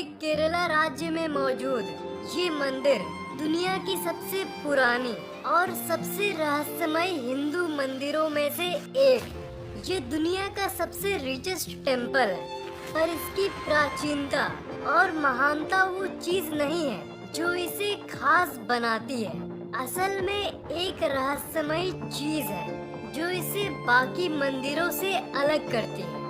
केरला राज्य में मौजूद ये मंदिर दुनिया की सबसे पुरानी और सबसे रहस्यमय हिंदू मंदिरों में से एक। ये दुनिया का सबसे रिचेस्ट टेम्पल है, पर इसकी प्राचीनता और महानता वो चीज नहीं है जो इसे खास बनाती है। असल में एक रहस्यमय चीज है जो इसे बाकी मंदिरों से अलग करती है।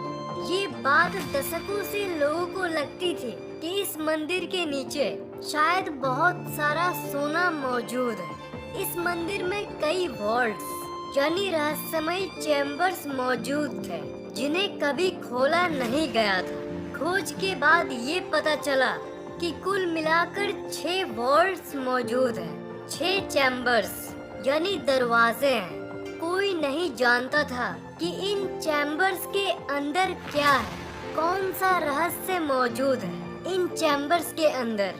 ये बात दशकों से लोगों को लगती थी कि इस मंदिर के नीचे शायद बहुत सारा सोना मौजूद है। इस मंदिर में कई वॉल्ट्स यानी रहस्यमय चैम्बर्स मौजूद थे जिन्हें कभी खोला नहीं गया था। खोज के बाद ये पता चला कि कुल मिलाकर 6 वॉल्ट्स मौजूद हैं, 6 चैम्बर्स यानी दरवाजे हैं। कोई नहीं जानता था कि इन चैम्बर्स के अंदर क्या है, कौन सा रहस्य मौजूद है इन चैम्बर्स के अंदर।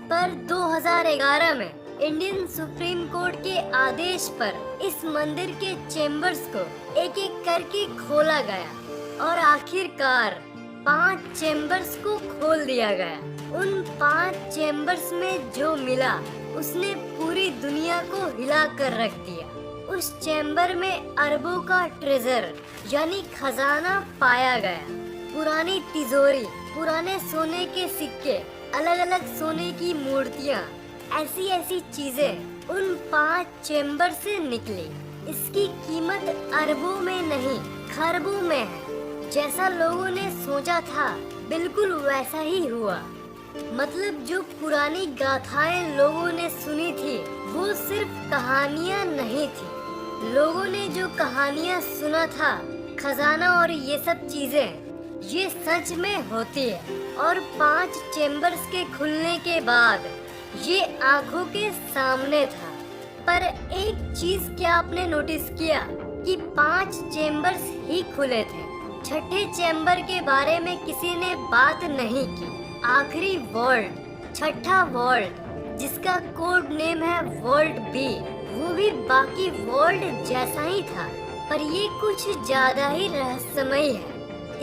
पर 2011 में इंडियन सुप्रीम कोर्ट के आदेश पर इस मंदिर के चैम्बर्स को एक एक करके खोला गया और आखिरकार 5 चैम्बर्स को खोल दिया गया। उन 5 चैम्बर्स में जो मिला उसने पूरी दुनिया को हिला कर रख दिया। उस चैम्बर में अरबों का ट्रेजर यानी खजाना पाया गया। पुरानी तिजोरी, पुराने सोने के सिक्के, अलग अलग सोने की मूर्तियाँ, ऐसी ऐसी चीजें उन 5 चैम्बर से निकली। इसकी कीमत अरबों में नहीं खरबों में है। जैसा लोगों ने सोचा था बिल्कुल वैसा ही हुआ। मतलब जो पुरानी गाथाएं लोगों ने सुनी थी वो सिर्फ कहानियां नहीं थी। लोगों ने जो कहानियां सुना था, खजाना और ये सब चीजें ये सच में होती है। और 5 चैम्बर्स के खुलने के बाद ये आंखों के सामने था। पर एक चीज क्या आपने नोटिस किया कि 5 चैम्बर्स ही खुले थे। छठे चैम्बर के बारे में किसी ने बात नहीं की। आखिरी वॉल्ट, छठा वॉल्ट जिसका कोड नेम है वॉल्ट बी, वो भी बाकी वॉल्ट जैसा ही था, पर ये कुछ ज्यादा ही रहस्यमय है।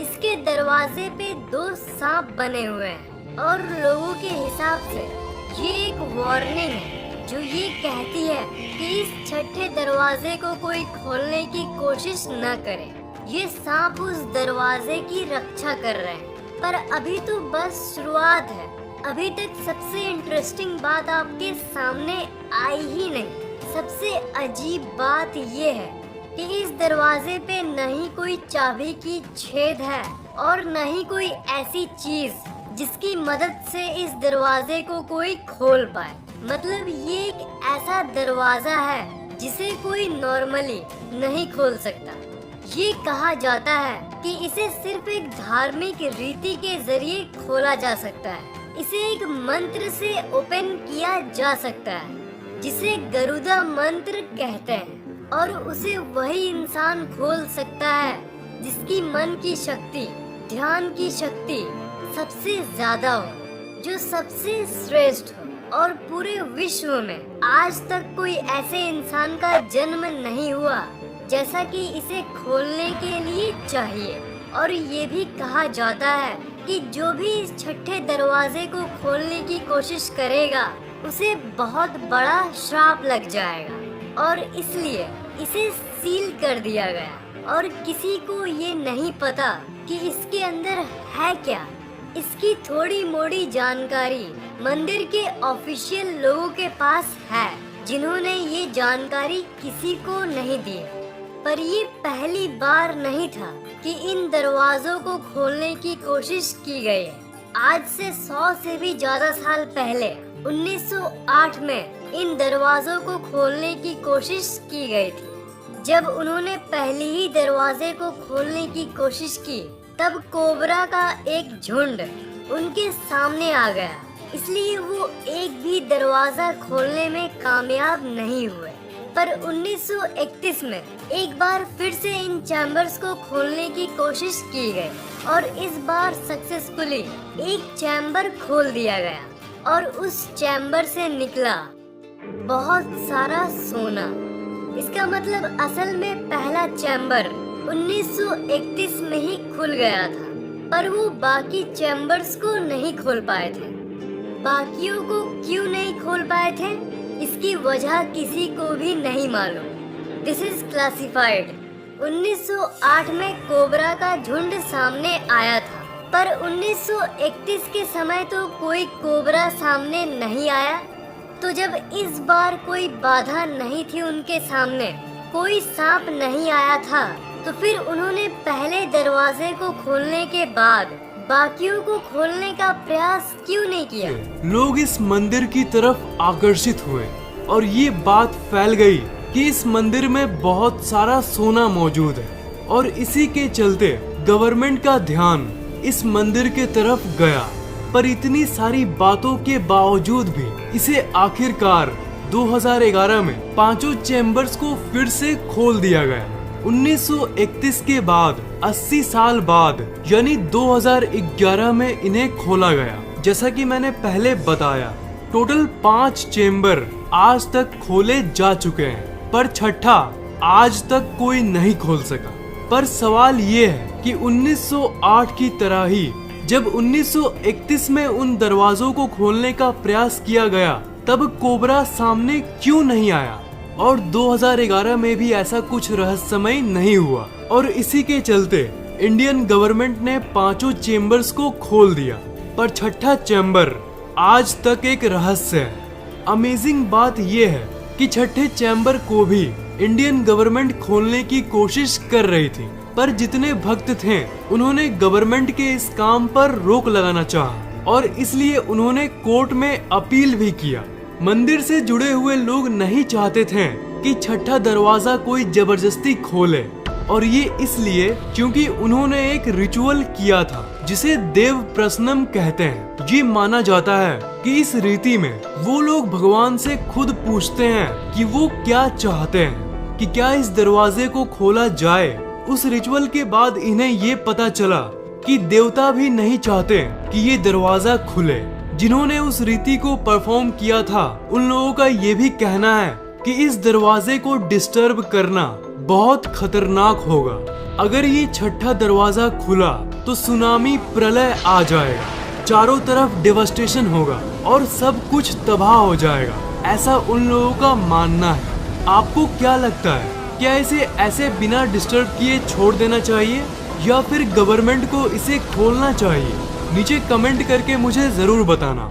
इसके दरवाजे पे 2 सांप बने हुए हैं और लोगों के हिसाब से ये एक वार्निंग है जो ये कहती है कि इस छठे दरवाजे को कोई खोलने की कोशिश न करे। ये सांप उस दरवाजे की रक्षा कर रहे हैं। पर अभी तो बस शुरुआत है। अभी तक सबसे इंटरेस्टिंग बात आपके सामने आई ही नहीं। सबसे अजीब बात ये है कि इस दरवाजे पे न ही कोई चाबी की छेद है और न ही कोई ऐसी चीज जिसकी मदद से इस दरवाजे को कोई खोल पाए। मतलब ये एक ऐसा दरवाजा है जिसे कोई नॉर्मली नहीं खोल सकता। ये कहा जाता है कि इसे सिर्फ एक धार्मिक रीति के जरिए खोला जा सकता है। इसे एक मंत्र से ओपन किया जा सकता है जिसे गरुड़ा मंत्र कहते हैं, और उसे वही इंसान खोल सकता है जिसकी मन की शक्ति, ध्यान की शक्ति सबसे ज्यादा हो, जो सबसे श्रेष्ठ हो। और पूरे विश्व में आज तक कोई ऐसे इंसान का जन्म नहीं हुआ जैसा कि इसे खोलने के लिए चाहिए। और ये भी कहा जाता है कि जो भी इस छठे दरवाजे को खोलने की कोशिश करेगा उसे बहुत बड़ा श्राप लग जाएगा, और इसलिए इसे सील कर दिया गया। और किसी को ये नहीं पता कि इसके अंदर है क्या। इसकी थोड़ी मोड़ी जानकारी मंदिर के ऑफिशियल लोगों के पास है जिन्होंने ये जानकारी किसी को नहीं दी। पर ये पहली बार नहीं था कि इन दरवाजों को खोलने की कोशिश की गई है। आज से 100 से भी ज्यादा साल पहले 1908 में इन दरवाजों को खोलने की कोशिश की गई थी। जब उन्होंने पहले ही दरवाजे को खोलने की कोशिश की तब कोबरा का एक झुंड उनके सामने आ गया, इसलिए वो एक भी दरवाजा खोलने में कामयाब नहीं हुए। पर 1931 में एक बार फिर से इन चैम्बर्स को खोलने की कोशिश की गई और इस बार सक्सेसफुली एक चैम्बर खोल दिया गया और उस चैम्बर से निकला बहुत सारा सोना। इसका मतलब असल में पहला चैम्बर 1931 में ही खुल गया था। पर वो बाकी चैम्बर्स को नहीं खोल पाए थे। बाकियों को क्यों नहीं खोल पाए थे, इसकी वजह किसी को भी नहीं मालूम। This is classified. 1908 में कोबरा का झुंड सामने आया था, पर 1931 के समय तो कोई कोबरा सामने नहीं आया। तो जब इस बार कोई बाधा नहीं थी उनके सामने, कोई सांप नहीं आया था, तो फिर उन्होंने पहले दरवाजे को खोलने के बाद बाकियों को खोलने का प्रयास क्यों नहीं किया? लोग इस मंदिर की तरफ आकर्षित हुए और ये बात फैल गई कि इस मंदिर में बहुत सारा सोना मौजूद है, और इसी के चलते गवर्नमेंट का ध्यान इस मंदिर के तरफ गया। पर इतनी सारी बातों के बावजूद भी इसे आखिरकार 2011 में पांचों चैम्बर्स को फिर से खोल दिया गया। 1931 के बाद 80 साल बाद यानी 2011 में इन्हें खोला गया। जैसा कि मैंने पहले बताया, टोटल 5 चैम्बर आज तक खोले जा चुके हैं, पर छठा आज तक कोई नहीं खोल सका। पर सवाल ये है कि 1908 की तरह ही जब 1931 में उन दरवाजों को खोलने का प्रयास किया गया, तब कोबरा सामने क्यों नहीं आया? और 2011 में भी ऐसा कुछ रहस्यमय नहीं हुआ, और इसी के चलते इंडियन गवर्नमेंट ने पांचों चेम्बर्स को खोल दिया। पर छठा चैम्बर आज तक एक रहस्य है। अमेजिंग बात यह है कि छठे चैम्बर को भी इंडियन गवर्नमेंट खोलने की कोशिश कर रही थी, पर जितने भक्त थे उन्होंने गवर्नमेंट के इस काम पर रोक लगाना चाहा, और इसलिए उन्होंने कोर्ट में अपील भी किया। मंदिर से जुड़े हुए लोग नहीं चाहते थे कि छठा दरवाजा कोई जबरदस्ती खोले, और ये इसलिए क्योंकि उन्होंने एक रिचुअल किया था जिसे देव प्रसन्नम कहते हैं। ये माना जाता है कि इस रीति में वो लोग भगवान से खुद पूछते हैं कि वो क्या चाहते हैं, कि क्या इस दरवाजे को खोला जाए। उस रिचुअल के बाद इन्हें ये पता चला कि देवता भी नहीं चाहते कि ये दरवाजा खुले। जिन्होंने उस रीति को परफॉर्म किया था उन लोगों का ये भी कहना है कि इस दरवाजे को डिस्टर्ब करना बहुत खतरनाक होगा। अगर ये छठा दरवाजा खुला तो सुनामी प्रलय आ जाएगा, चारों तरफ डेवास्टेशन होगा और सब कुछ तबाह हो जाएगा, ऐसा उन लोगों का मानना है। आपको क्या लगता है, क्या इसे ऐसे बिना डिस्टर्ब किए छोड़ देना चाहिए या फिर गवर्नमेंट को इसे खोलना चाहिए? नीचे कमेंट करके मुझे जरूर बताना।